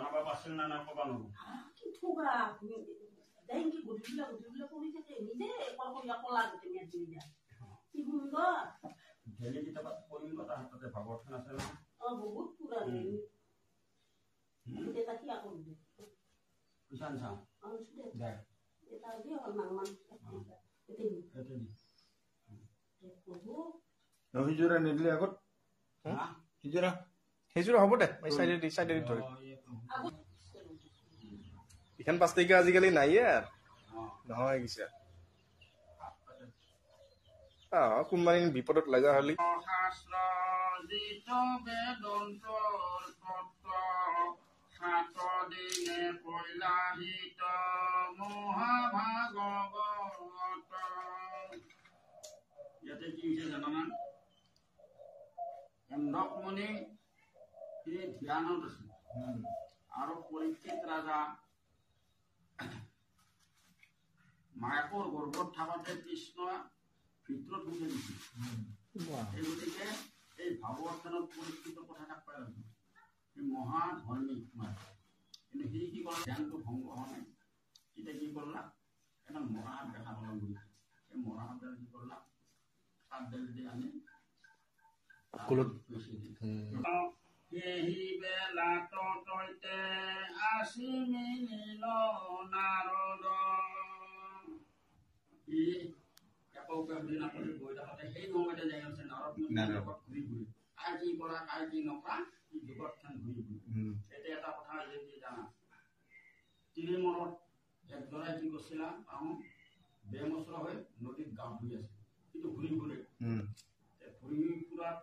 জানাবা পাছিল না না কবা নৰো কি ঠোগা দেন কি গুডিলা কৰি থাকে নিজে কলকৰিয়া কলা গতে মেট দি দিয়া কি সুন্দৰ ঢেলি কিতাপত পঢ়িম কথা হাততে ভাগৱতখন আছে না বহুত পুৰাণি এটা কি আকৌ দে কুশান সা সুদে দে এটা দি হল মাংমান এতে দি প্ৰভু নহিজুৰা নিদিলে আগত হা হিজুৰা হিজুৰা হ'ব দে মই সাইডে ধৰি ইখান 5 টাকা আজিকালি নাই আৰ নহয় গিছা কোনবানি বিপদত লাগা হলি শাস্ত্ৰ জিত বেদন্তৰ তত্ত্ব সাত দিনে কৈলাহিত মহাভাগৱত ইয়াতে কি হৈছে জানানা অন্ধকমণি তিনি ধ্যানত আছে আৰু পৰীক্ষিত ৰাজা মায়াকৰ গৰ্ভত থাকোঁতে কৃষ্ণ ভিতৰত গুচি গৈছিল এই গতিকে এই ভাগৱতখনত পৰীক্ষিত কথা থাকবা লাগিব এই মহা ধৰ্মী কিন্তু সি কি কৰা ধ্যানটো ভংগ হোৱা নাই তেতিয়া কি কৰলা এটা মৰাহাত দেখা পালা বুলি এই মৰাহাতডাল কি কৰলা তাতডাল দি আনি সেই বেলাত তৈতে আসি মিলিল নাৰদ সেই সময়তে যাই আছে নাৰদ ঘূৰি ঘূৰি কাৰ কি কৰা কাৰ কি নকৰা জগতখন ঘূৰি ঘূৰি এতিয়া এটা কথা কি জানা তিনি মনত একজনে কি কৰিছিলা আহোঁ বেমচৰা হৈ নদীত গা ধুই আছে কিন্তু ঘূৰি ঘূৰে ঘূৰি ফুৰাত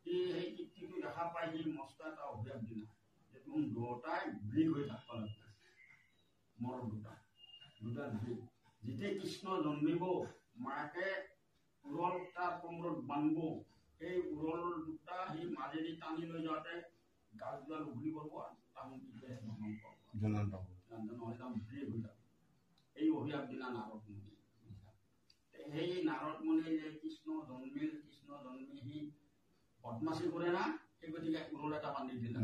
সেই কীৰ্তিটো দেখা পাই সি মস্ত এটা অভিয়াস দিনা যে তুমি দুটাই ব্ৰিগ হৈ থাকিব লাগিব মৰ দুটা ব্ৰিগ যেতিয়া কৃষ্ণ জন্মিব মাকে উৰল তাৰ কমৰত বান্ধিব সেই উৰল দুটা সি মাজেদি টানি লৈ যাওঁতে গাছ দুডাল উঘলি পৰব তাহোঁ এই অভিয়াস দিনা নাৰদ মুনি সেই নাৰদ মুনি যে কৃষ্ণ জন্মি সি বদমাছি কৰে না সেই গতিকে উৰল এটা বান্ধি দিলে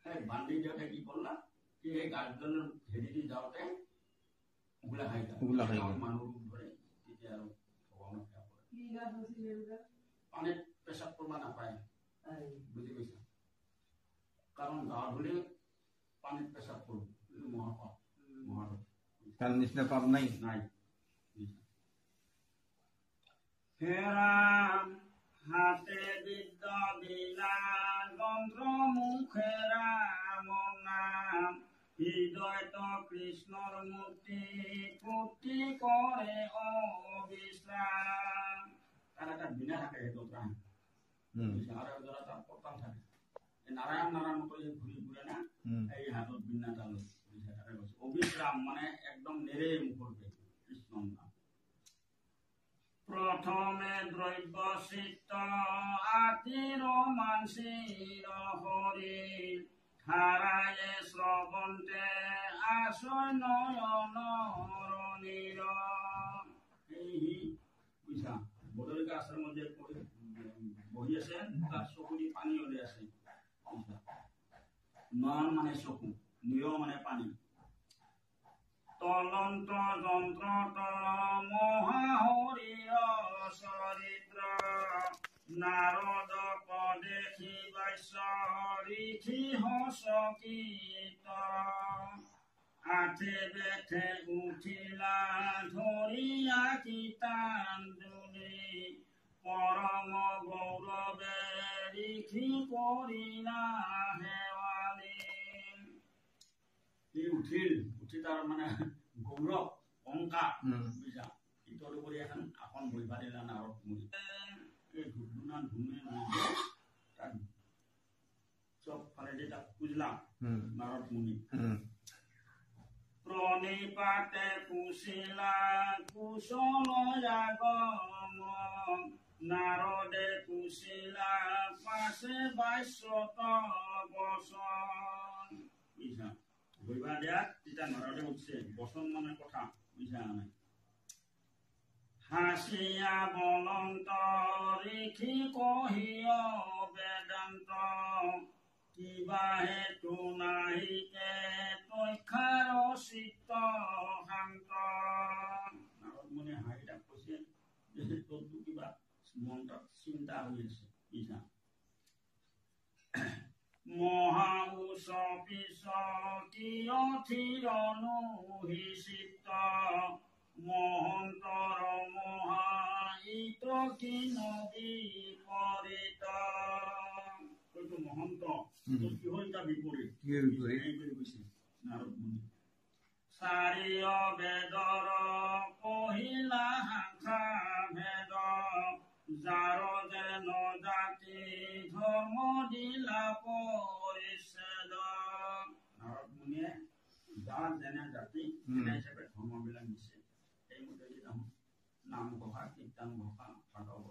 সেই বান্ধি দিওঁতে কি কৰলা সেই গাছডালৰ হেৰি দি যাওঁতে উগলা খাই মানুহ ৰূপ ধৰে তেতিয়া আৰু ভগৱানক সেৱা কৰে পানীত পেচাব কৰিব নাপায় বুজি পাইছা কাৰণ গা ধুলে পানীত পেচাব কৰোঁ মহাপাপ তাৰ নিচিনা পাপ নাই হেৰাম হাতে বিদ্যা বিনা যন্ত্ৰ মুখে ৰাম নাম হৃদয়ত কৃষ্ণৰ মূৰ্তি পুতি কৰে অবিশ্ৰাম তাৰ এটা বিনা থাকে সেইটো প্ৰাণ আৰু তাৰ পতাল থাকে নাৰায়ণ নাৰায়ণ কৰি ঘূৰি ঘূৰে না এই হাতত বিনা ডাল অবিশ্ৰাম মানে একদম নেৰে মুখৰ কৃষ্ণৰ নাম প্ৰথমে দ্ৰব্য চিত্ত আতিৰ মানসিৰ হৰি হাৰায়ে শ্ৰৱন্তে আশ্ৰয় নয়নৰ নীৰ এই বুঝা বদৰিকা আশ্ৰমত যে বহি আছে তাৰ চকুদি পানী ওলাই আছে নয়ন মানে চকু নীৰ মানে পানী তলন্ত যন্ত্ৰত মহাহৰিৰ চৰিত্ৰ নাৰদ পদেশী বাইশ্য ঋষি হসকিত আঠে বেঠে উঠিলা ধৰিয়া কীৰ্তনজুলি পৰম গৌৰৱে ঋষি কৰিলা হেৱালি উঠি তাৰ মানে গৌৰৱ অংকাৰ বুজা ইটোৰ উপৰি এখন আসন বহিবা দিলা নাৰদ মুনি এই ধুনা ধুমে তাক চব ফালেদি তাক পুজলা নাৰদ মুনি প্ৰণিপাতে পুছিলা কুশল আগম নাৰদে পুছিলা পাছে 22 বচন বুঝা বহিবা দিয়া তেতিয়া নাৰদে উঠছে বচন মানে কথা বুঝা নাই হাসিয়া বলন্ত ঋষি কহিয় বেদান্ত কিবা হেতু নাহিকে তৈখাৰ চিত্ত শান্ত নাৰদ মুনিয়ে হাঁহি তাক কৈছে যে তোৰ কিবা মনটোত চিন্তা হৈ আছে ইছা মহাউচ পিছ কিয় থিৰনুহি চিত্ত মহন্তৰ মহাহিত কি নদী পৰিত এইটো মহন্ত কি হ'ল তাৰ বিপৰীত কৈছে নাৰদ মুনি চাৰিয় বেদৰ পহিলা শাখা ভেদ যাৰ যেন জাতি ধৰ্ম দিলা পৰিচ্ছেদ নাৰদ মুনিয়ে যাৰ যেনে জাতি তেনে হিচাপে ধৰ্মবিলাক দিছে সেইমতে নাম ঘোষা কীৰ্তন ঘোষা ভাগৱত